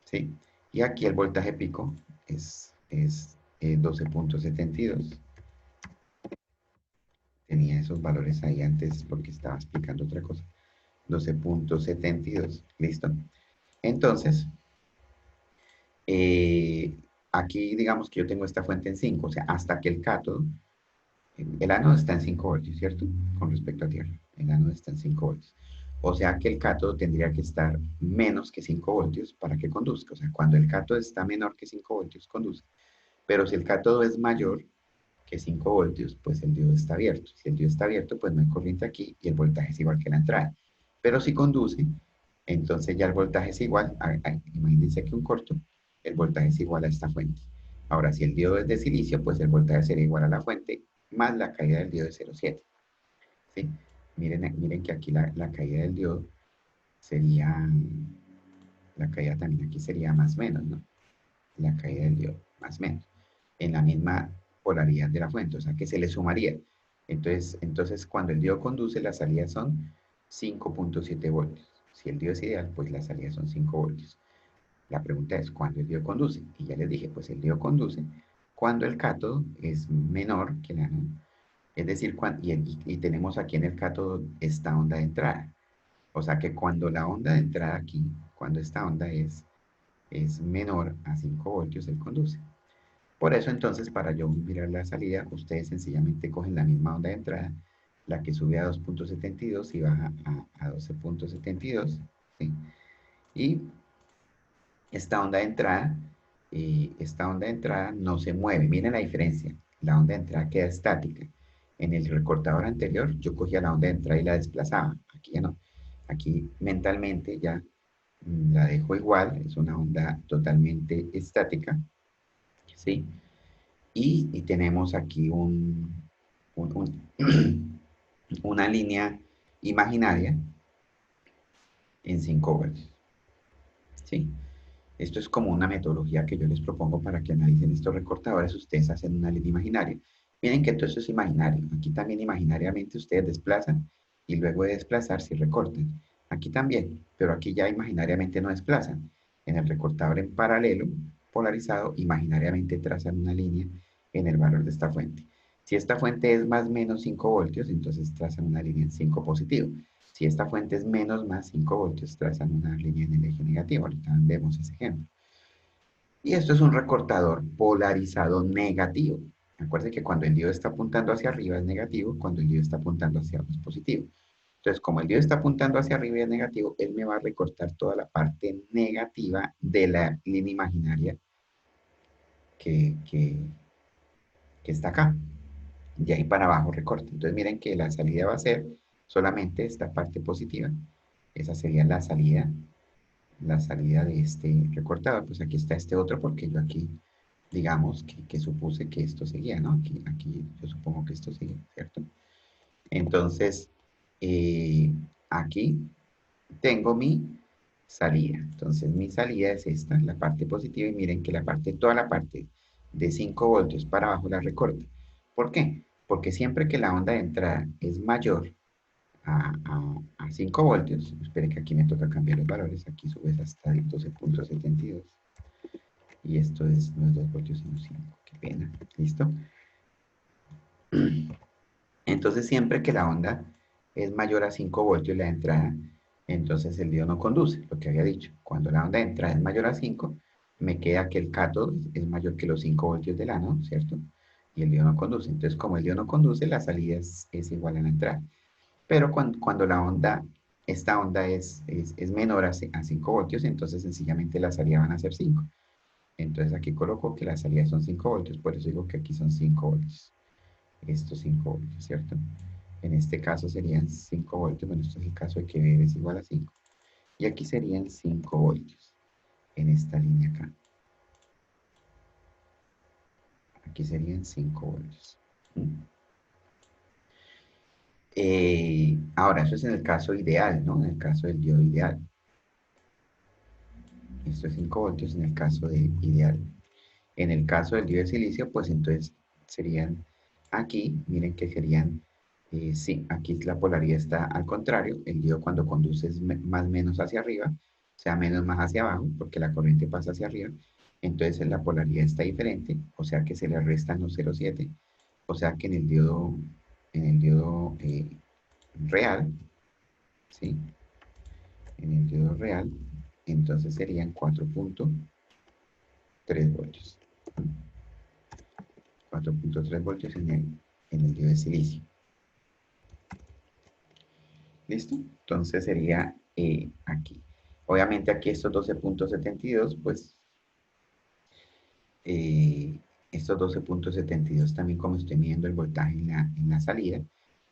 ¿Sí? Y aquí el voltaje pico es 12.72. Tenía esos valores ahí antes porque estaba explicando otra cosa. 12.72. ¿Listo? Entonces, eh, aquí digamos que yo tengo esta fuente en 5, o sea, hasta que el cátodo, el ánodo está en 5 voltios, ¿cierto? Con respecto a tierra. El ánodo está en 5 voltios. O sea que el cátodo tendría que estar menos que 5 voltios para que conduzca. O sea, cuando el cátodo está menor que 5 voltios, conduce. Pero si el cátodo es mayor que 5 voltios, pues el diodo está abierto. Si el diodo está abierto, pues no hay corriente aquí y el voltaje es igual que la entrada. Pero si conduce, entonces ya el voltaje es igual, imagínense que un corto, el voltaje es igual a esta fuente. Ahora, si el diodo es de silicio, pues el voltaje sería igual a la fuente más la caída del diodo de 0,7. ¿Sí? Miren que aquí la caída del diodo sería, la caída también aquí sería más o menos, ¿no? La caída del diodo, más o menos, en la misma polaridad de la fuente, o sea que se le sumaría. Entonces cuando el diodo conduce, las salidas son 5.7 voltios. Si el diodo es ideal, pues las salidas son 5 voltios. La pregunta es, ¿cuándo el diodo conduce? Y ya les dije, pues el diodo conduce cuando el cátodo es menor que el ánodo. Es decir, y tenemos aquí en el cátodo esta onda de entrada. O sea que cuando la onda de entrada aquí, cuando esta onda es menor a 5 voltios, él conduce. Por eso entonces, para yo mirar la salida, ustedes sencillamente cogen la misma onda de entrada, la que sube a 2.72 y baja a 12.72, ¿sí? Y esta onda de entrada no se mueve. Miren la diferencia. La onda de entrada queda estática. En el recortador anterior, yo cogía la onda de entrada y la desplazaba. Aquí ya no. Aquí mentalmente ya la dejo igual. Es una onda totalmente estática, ¿sí? Y tenemos aquí una línea imaginaria en 5 voltios, ¿sí? Esto es como una metodología que yo les propongo para que analicen estos recortadores. Ustedes hacen una línea imaginaria. Miren que todo esto es imaginario. Aquí también imaginariamente ustedes desplazan y luego de desplazar si recortan. Aquí también, pero aquí ya imaginariamente no desplazan. En el recortador en paralelo, polarizado, imaginariamente trazan una línea en el valor de esta fuente. Si esta fuente es más o menos 5 voltios, entonces trazan una línea en 5 positivo. Si esta fuente es menos más 5 voltios, trazan una línea en el eje negativo. Ahorita vemos ese ejemplo. Y esto es un recortador polarizado negativo. Acuérdense que cuando el diodo está apuntando hacia arriba es negativo, cuando el diodo está apuntando hacia abajo es positivo. Entonces, como el diodo está apuntando hacia arriba y es negativo, él me va a recortar toda la parte negativa de la línea imaginaria que, que, que está acá. De ahí para abajo recorta. Entonces, miren que la salida va a ser solamente esta parte positiva. Esa sería la salida de este recortador. Pues aquí está este otro porque yo aquí digamos que supuse que esto seguía, ¿no? Aquí yo supongo que esto sigue, ¿cierto? Entonces, eh, aquí tengo mi salida. Entonces, mi salida es esta, la parte positiva, y miren que toda la parte de 5 voltios para abajo la recorta. ¿Por qué? Porque siempre que la onda de entrada es mayor a 5 voltios, espere que aquí me toca cambiar los valores, aquí subes hasta el 12,72 y esto es, no es 2 voltios sino 5, qué pena, ¿listo? Entonces siempre que la onda es mayor a 5 voltios la entrada, entonces el diodo no conduce, lo que había dicho. Cuando la onda de entrada es mayor a 5, me queda que el cátodo es mayor que los 5 voltios del ánodo, ¿cierto? Y el diodo no conduce. Entonces como el diodo no conduce, la salida es igual a la entrada. Pero cuando esta onda es menor a 5 voltios, entonces sencillamente la salida van a ser 5. Entonces aquí coloco que la salida son 5 voltios, por eso digo que aquí son 5 voltios. Estos 5 voltios, ¿cierto? En este caso serían 5 voltios, bueno, esto es el caso de que B es igual a 5. Y aquí serían 5 voltios, en esta línea acá. Aquí serían 5 voltios. ¿Mm? Ahora, eso es en el caso ideal, ¿no? En el caso del diodo ideal. Esto es 5 voltios en el caso de ideal. En el caso del diodo de silicio, pues entonces serían aquí, miren que serían, sí, aquí la polaridad está al contrario, el diodo cuando conduce es más menos hacia arriba, o sea, menos más hacia abajo, porque la corriente pasa hacia arriba, entonces la polaridad está diferente, o sea que se le restan los 0,7, o sea que en el diodo real, ¿sí? En el diodo real, entonces serían 4,3 voltios. 4,3 voltios en el diodo de silicio. ¿Listo? Entonces sería aquí. Obviamente aquí estos 12,72, pues eh, estos 12,72 también como estoy midiendo el voltaje en la salida,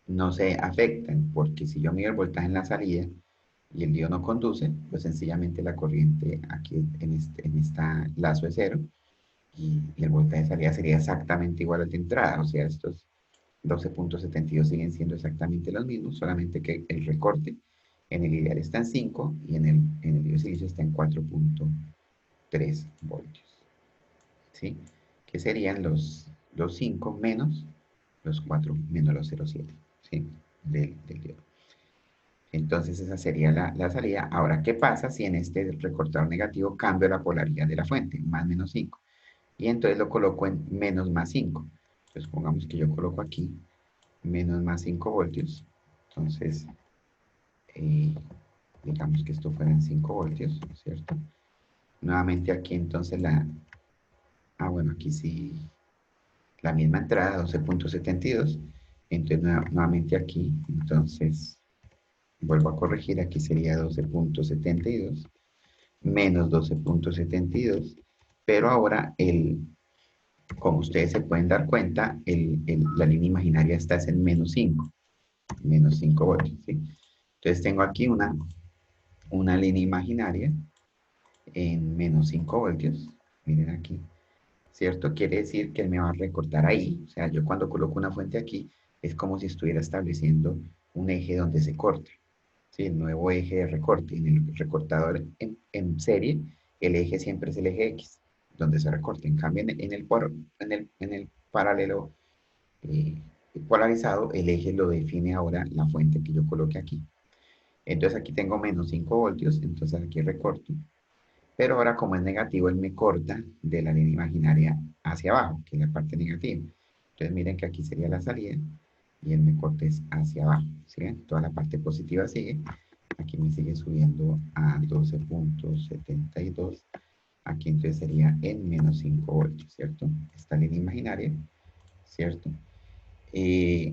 no se afectan, porque si yo mido el voltaje en la salida y el diodo no conduce, pues sencillamente la corriente aquí en este lazo es cero y el voltaje de salida sería exactamente igual al de entrada, o sea, estos 12,72 siguen siendo exactamente los mismos, solamente que el recorte en el ideal está en 5 y en el biosilicio está en 4,3 voltios. ¿Sí? Que serían los 5 menos los 4 menos los 0,7, ¿sí? Del diodo. Entonces esa sería la salida. Ahora, ¿qué pasa si en este recortador negativo cambio la polaridad de la fuente? Más menos 5. Y entonces lo coloco en menos más 5. Entonces pongamos que yo coloco aquí menos más 5 voltios. Entonces, eh, digamos que esto fueran 5 voltios, ¿cierto? Nuevamente aquí entonces bueno, aquí sí, la misma entrada, 12,72. Entonces nuevamente aquí, entonces vuelvo a corregir, aquí sería 12,72 menos 12,72, pero ahora como ustedes se pueden dar cuenta, la línea imaginaria está en menos 5 voltios, ¿sí? Entonces tengo aquí una línea imaginaria en menos 5 voltios, miren aquí, ¿cierto? Quiere decir que él me va a recortar ahí, o sea, yo cuando coloco una fuente aquí, es como si estuviera estableciendo un eje donde se corta, ¿sí? El nuevo eje de recorte. En el recortador en serie, el eje siempre es el eje X, donde se recorta. En cambio, en el paralelo eh, polarizado, el eje lo define ahora la fuente que yo coloque aquí. Entonces aquí tengo menos 5 voltios, entonces aquí recorto. Pero ahora como es negativo, él me corta de la línea imaginaria hacia abajo, que es la parte negativa. Entonces miren que aquí sería la salida y él me corta hacia abajo. ¿Sí ven? Toda la parte positiva sigue. Aquí me sigue subiendo a 12,72. Aquí entonces sería en menos 5 voltios, ¿cierto? Esta línea imaginaria, ¿cierto?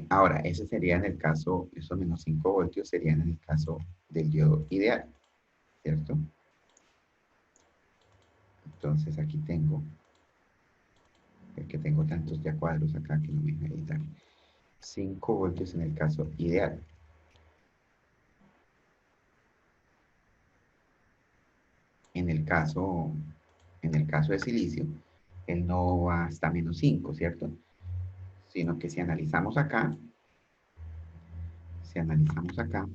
Ahora, ese sería en el caso, esos menos 5 voltios serían en el caso del diodo ideal, ¿cierto? Entonces aquí tengo, es que tengo tantos ya cuadros acá que no me deja editar. 5 voltios en el caso ideal. En el caso, en el caso de silicio, él no va hasta -5, ¿cierto? Sino que si analizamos acá, si analizamos acá,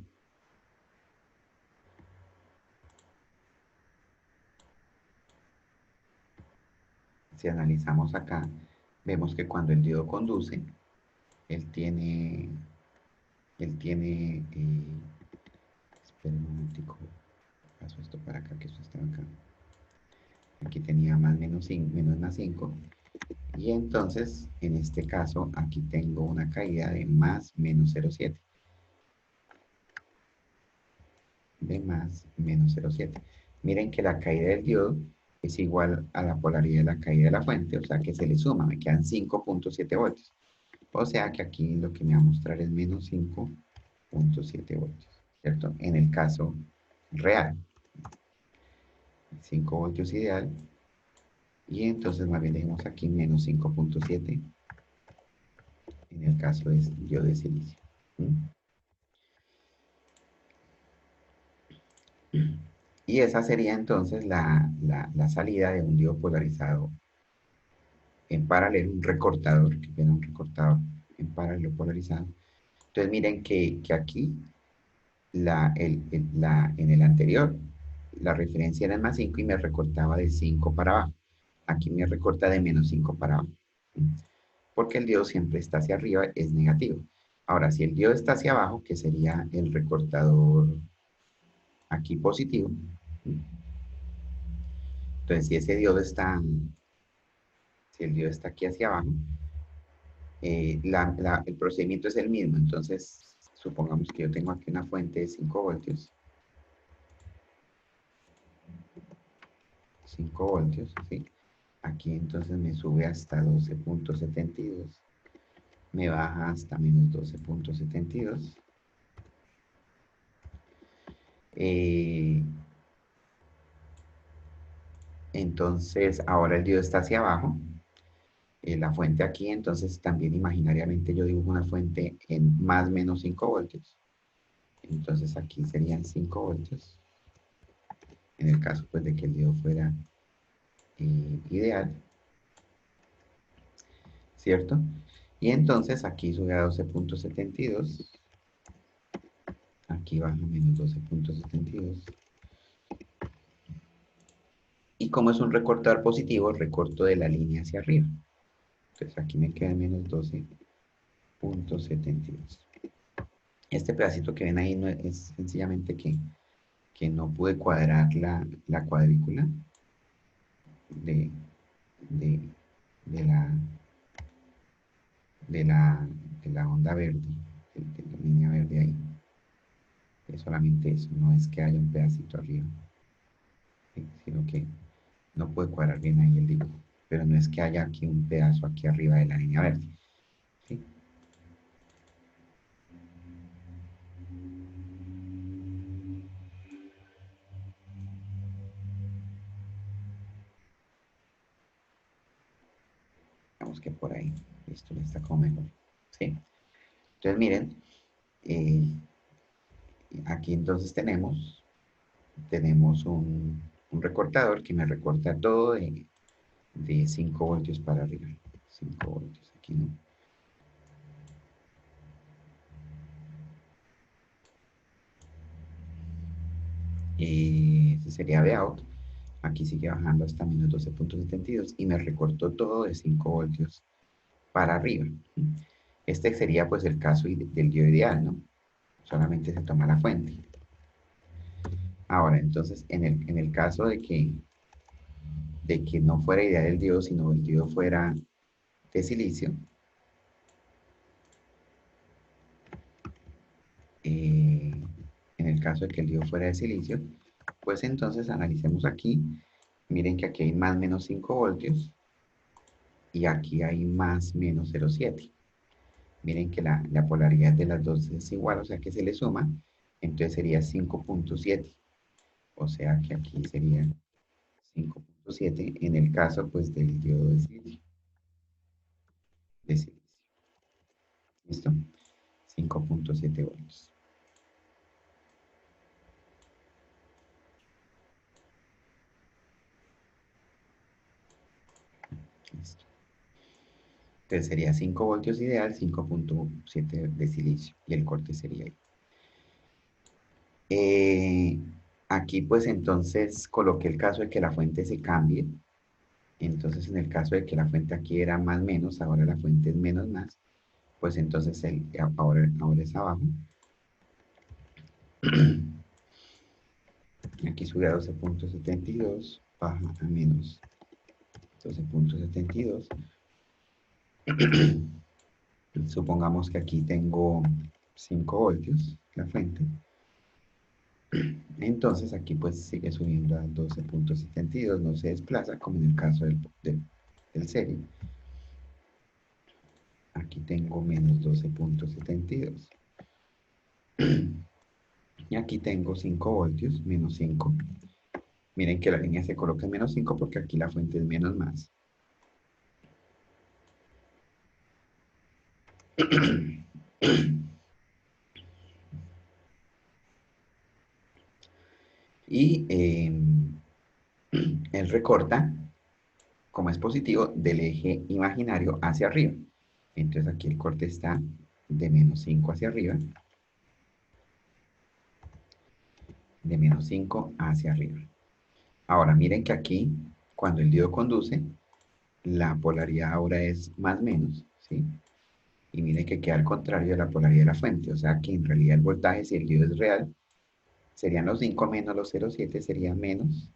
si analizamos acá, vemos que cuando el diodo conduce, él tiene, espera un momentico, paso esto para acá, que esto está acá. Aquí tenía más menos 5, menos más 5. Y entonces, en este caso, aquí tengo una caída de más menos 0,7. De más menos 0,7. Miren que la caída del diodo es igual a la polaridad de la caída de la fuente, o sea que se le suma, me quedan 5,7 voltios. O sea que aquí lo que me va a mostrar es menos 5,7 voltios, ¿cierto? En el caso real, 5 voltios ideal, y entonces más bien dejemos aquí menos 5,7 en el caso de diodo de silicio. Y esa sería entonces la salida de un diodo polarizado en paralelo, un recortador, que tiene un recortador en paralelo polarizado. Entonces miren que aquí, en el anterior, la referencia era el más 5 y me recortaba de 5 para abajo. Aquí me recorta de menos 5 para abajo. Porque el diodo siempre está hacia arriba, es negativo. Ahora, si el diodo está hacia abajo, que sería el recortador aquí positivo, entonces si ese diodo está, si el diodo está aquí hacia abajo, el procedimiento es el mismo. Entonces, supongamos que yo tengo aquí una fuente de 5 voltios. 5 voltios, ¿sí? Aquí entonces me sube hasta 12,72. Me baja hasta menos 12,72. Eh, entonces, ahora el diodo está hacia abajo. La fuente aquí, entonces también imaginariamente yo dibujo una fuente en más menos 5 voltios. Entonces aquí serían 5 voltios. En el caso pues de que el diodo fuera ideal, ¿cierto? Y entonces aquí sube a 12,72. Aquí baja menos 12,72. Y como es un recortador positivo, recorto de la línea hacia arriba. Entonces aquí me queda menos 12,72. Este pedacito que ven ahí no es sencillamente que no pude cuadrar la cuadrícula de, de, de la, de la, de la onda verde, de la línea verde ahí. Es solamente eso, no es que haya un pedacito arriba, ¿sí? Sino que no puede cuadrar bien ahí el dibujo. Pero no es que haya aquí un pedazo aquí arriba de la línea verde, ¿sí? Digamos que por ahí, esto está como mejor, ¿sí? Entonces miren, eh, aquí entonces tenemos un recortador que me recorta todo de 5 voltios para arriba. 5 voltios, aquí no. Ese sería Vout. Aquí sigue bajando hasta menos 12,72 y me recortó todo de 5 voltios para arriba. Este sería pues el caso del diodo ideal, ¿no? Solamente se toma la fuente. Ahora, entonces, en el caso de que no fuera ideal el diodo, sino el diodo fuera de silicio, en el caso de que el diodo fuera de silicio, pues entonces analicemos aquí. Miren que aquí hay más menos 5 voltios y aquí hay más menos 0,7. Miren que la polaridad de las dos es igual, o sea que se le suma, entonces sería 5,7. O sea que aquí sería 5,7 en el caso pues del diodo de silicio. ¿Listo? 5,7 voltios. Entonces sería 5 voltios ideal, 5.7 de silicio. Y el corte sería ahí. Aquí pues entonces coloqué el caso de que la fuente se cambie. Entonces en el caso de que la fuente aquí era más menos, ahora la fuente es menos más, pues entonces ahora es abajo. Aquí sube a 12.72, baja a menos 12.72. Supongamos que aquí tengo 5 voltios la fuente. Entonces aquí pues sigue subiendo a 12.72, no se desplaza como en el caso del serie. Aquí tengo menos 12.72. Y aquí tengo 5 voltios, menos 5. Miren que la línea se coloca en menos 5 porque aquí la fuente es menos más. Y él recorta, como es positivo, del eje imaginario hacia arriba. Entonces aquí el corte está de menos 5 hacia arriba, de menos 5 hacia arriba. Ahora miren que aquí, cuando el diodo conduce, la polaridad ahora es más menos, ¿sí? Y miren que queda al contrario de la polaridad de la fuente, o sea que en realidad el voltaje, si el diodo es real, serían los 5 menos los 0,7, sería menos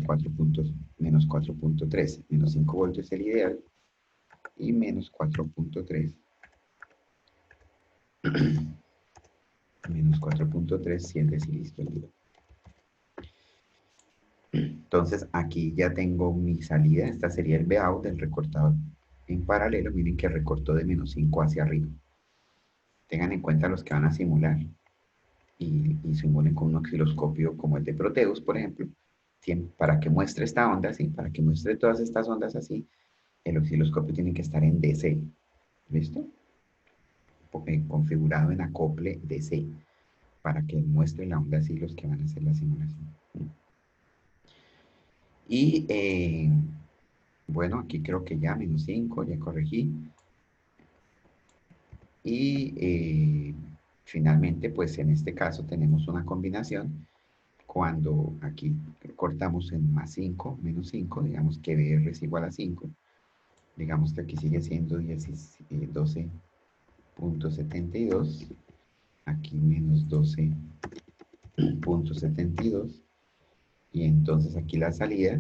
4 puntos, menos 4.3, menos 5 voltios es el ideal, y menos 4.3, menos 4.3 si es de silicio el diodo. Entonces aquí ya tengo mi salida, esta sería el Vout del recortador en paralelo, miren que recortó de menos 5 hacia arriba. Tengan en cuenta los que van a simular y simulen con un osciloscopio como el de Proteus, por ejemplo, para que muestre esta onda así, para que muestre todas estas ondas así, el osciloscopio tiene que estar en DC, ¿listo? Configurado en acople DC, para que muestre la onda así los que van a hacer la simulación. Y bueno, aquí creo que ya menos 5, ya corregí. Y finalmente, pues en este caso tenemos una combinación. Cuando aquí cortamos en más 5, menos 5, digamos que BR es igual a 5. Digamos que aquí sigue siendo 12.72. Aquí menos 12.72. Y entonces aquí la salida,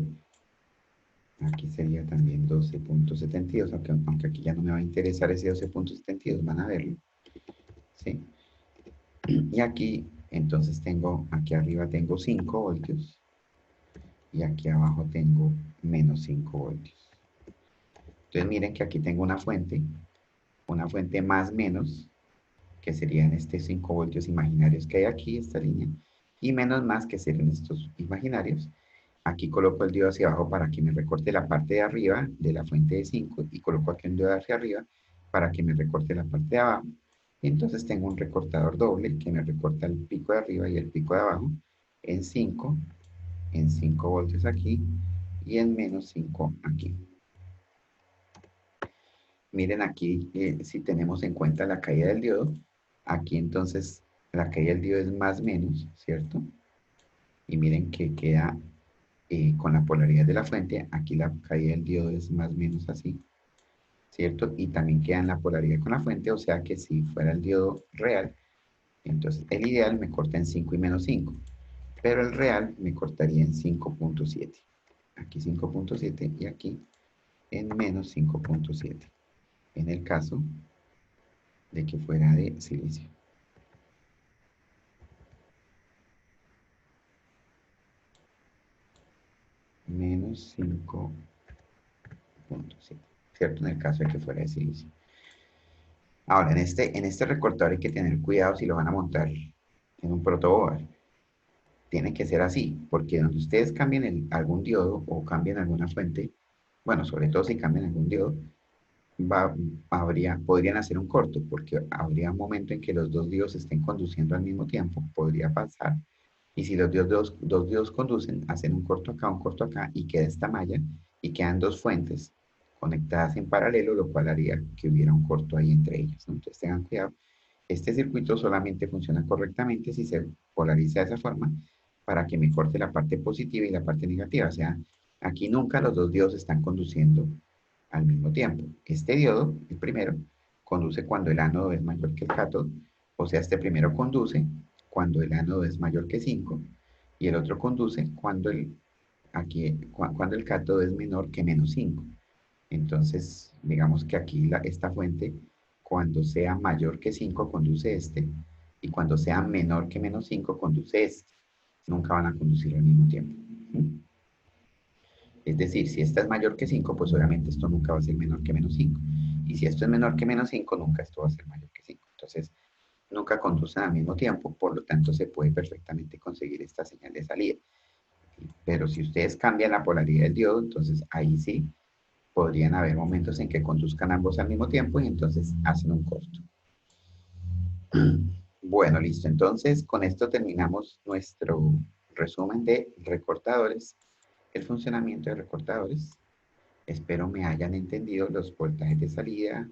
aquí sería también 12.72, aunque aquí ya no me va a interesar ese 12.72, van a verlo. ¿Sí? Y aquí, entonces tengo, aquí arriba tengo 5 voltios y aquí abajo tengo menos 5 voltios. Entonces miren que aquí tengo una fuente más menos, que serían estos 5 voltios imaginarios que hay aquí, esta línea, y menos más, que serían estos imaginarios. Aquí coloco el diodo hacia abajo para que me recorte la parte de arriba de la fuente de 5 y coloco aquí un diodo hacia arriba para que me recorte la parte de abajo. Y entonces tengo un recortador doble que me recorta el pico de arriba y el pico de abajo en 5 voltios aquí y en menos 5 aquí. Miren aquí, si tenemos en cuenta la caída del diodo, aquí entonces la caída del diodo es más menos, ¿cierto? Y miren que queda con la polaridad de la fuente, aquí la caída del diodo es más o menos así, ¿cierto? Y también queda en la polaridad con la fuente, o sea que si fuera el diodo real, entonces el ideal me corta en 5 y menos 5, pero el real me cortaría en 5.7. Aquí 5.7 y aquí en menos 5.7, en el caso de que fuera de silicio. Menos 5.7, ¿cierto? En el caso de que fuera de silicio. Ahora, en este recortador hay que tener cuidado si lo van a montar en un protoboard. Tiene que ser así, porque donde ustedes cambien algún diodo o cambien alguna fuente, bueno, sobre todo si cambian algún diodo, podrían hacer un corto, porque habría un momento en que los dos diodos estén conduciendo al mismo tiempo, podría pasar. Y si los dos diodos conducen, hacen un corto acá y queda esta malla, y quedan dos fuentes conectadas en paralelo, lo cual haría que hubiera un corto ahí entre ellas, ¿no? Entonces tengan cuidado. Este circuito solamente funciona correctamente si se polariza de esa forma para que me corte la parte positiva y la parte negativa. O sea, aquí nunca los dos diodos están conduciendo al mismo tiempo. Este diodo, el primero, conduce cuando el ánodo es mayor que el cátodo. O sea, este primero conduce cuando el ánodo es mayor que 5 y el otro conduce cuando cuando el cátodo es menor que -5. Entonces, digamos que aquí esta fuente, cuando sea mayor que 5 conduce este, y cuando sea menor que -5 conduce este. Nunca van a conducir al mismo tiempo. ¿Mm? Es decir, si esta es mayor que 5 pues obviamente esto nunca va a ser menor que -5. Y si esto es menor que -5 nunca esto va a ser mayor que 5. Entonces, nunca conducen al mismo tiempo, por lo tanto se puede perfectamente conseguir esta señal de salida. Pero si ustedes cambian la polaridad del diodo, entonces ahí sí podrían haber momentos en que conduzcan ambos al mismo tiempo y entonces hacen un corto. Bueno, listo. Entonces, con esto terminamos nuestro resumen de recortadores, el funcionamiento de recortadores. Espero me hayan entendido los voltajes de salida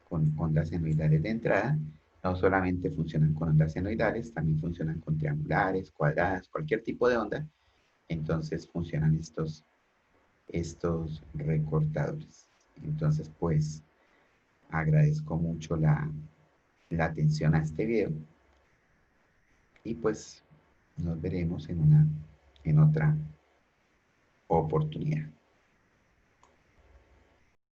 con ondas senoidales de entrada. No solamente funcionan con ondas senoidales, también funcionan con triangulares, cuadradas, cualquier tipo de onda. Entonces funcionan estos recortadores. Entonces, pues, agradezco mucho la atención a este video y pues nos veremos en otra oportunidad.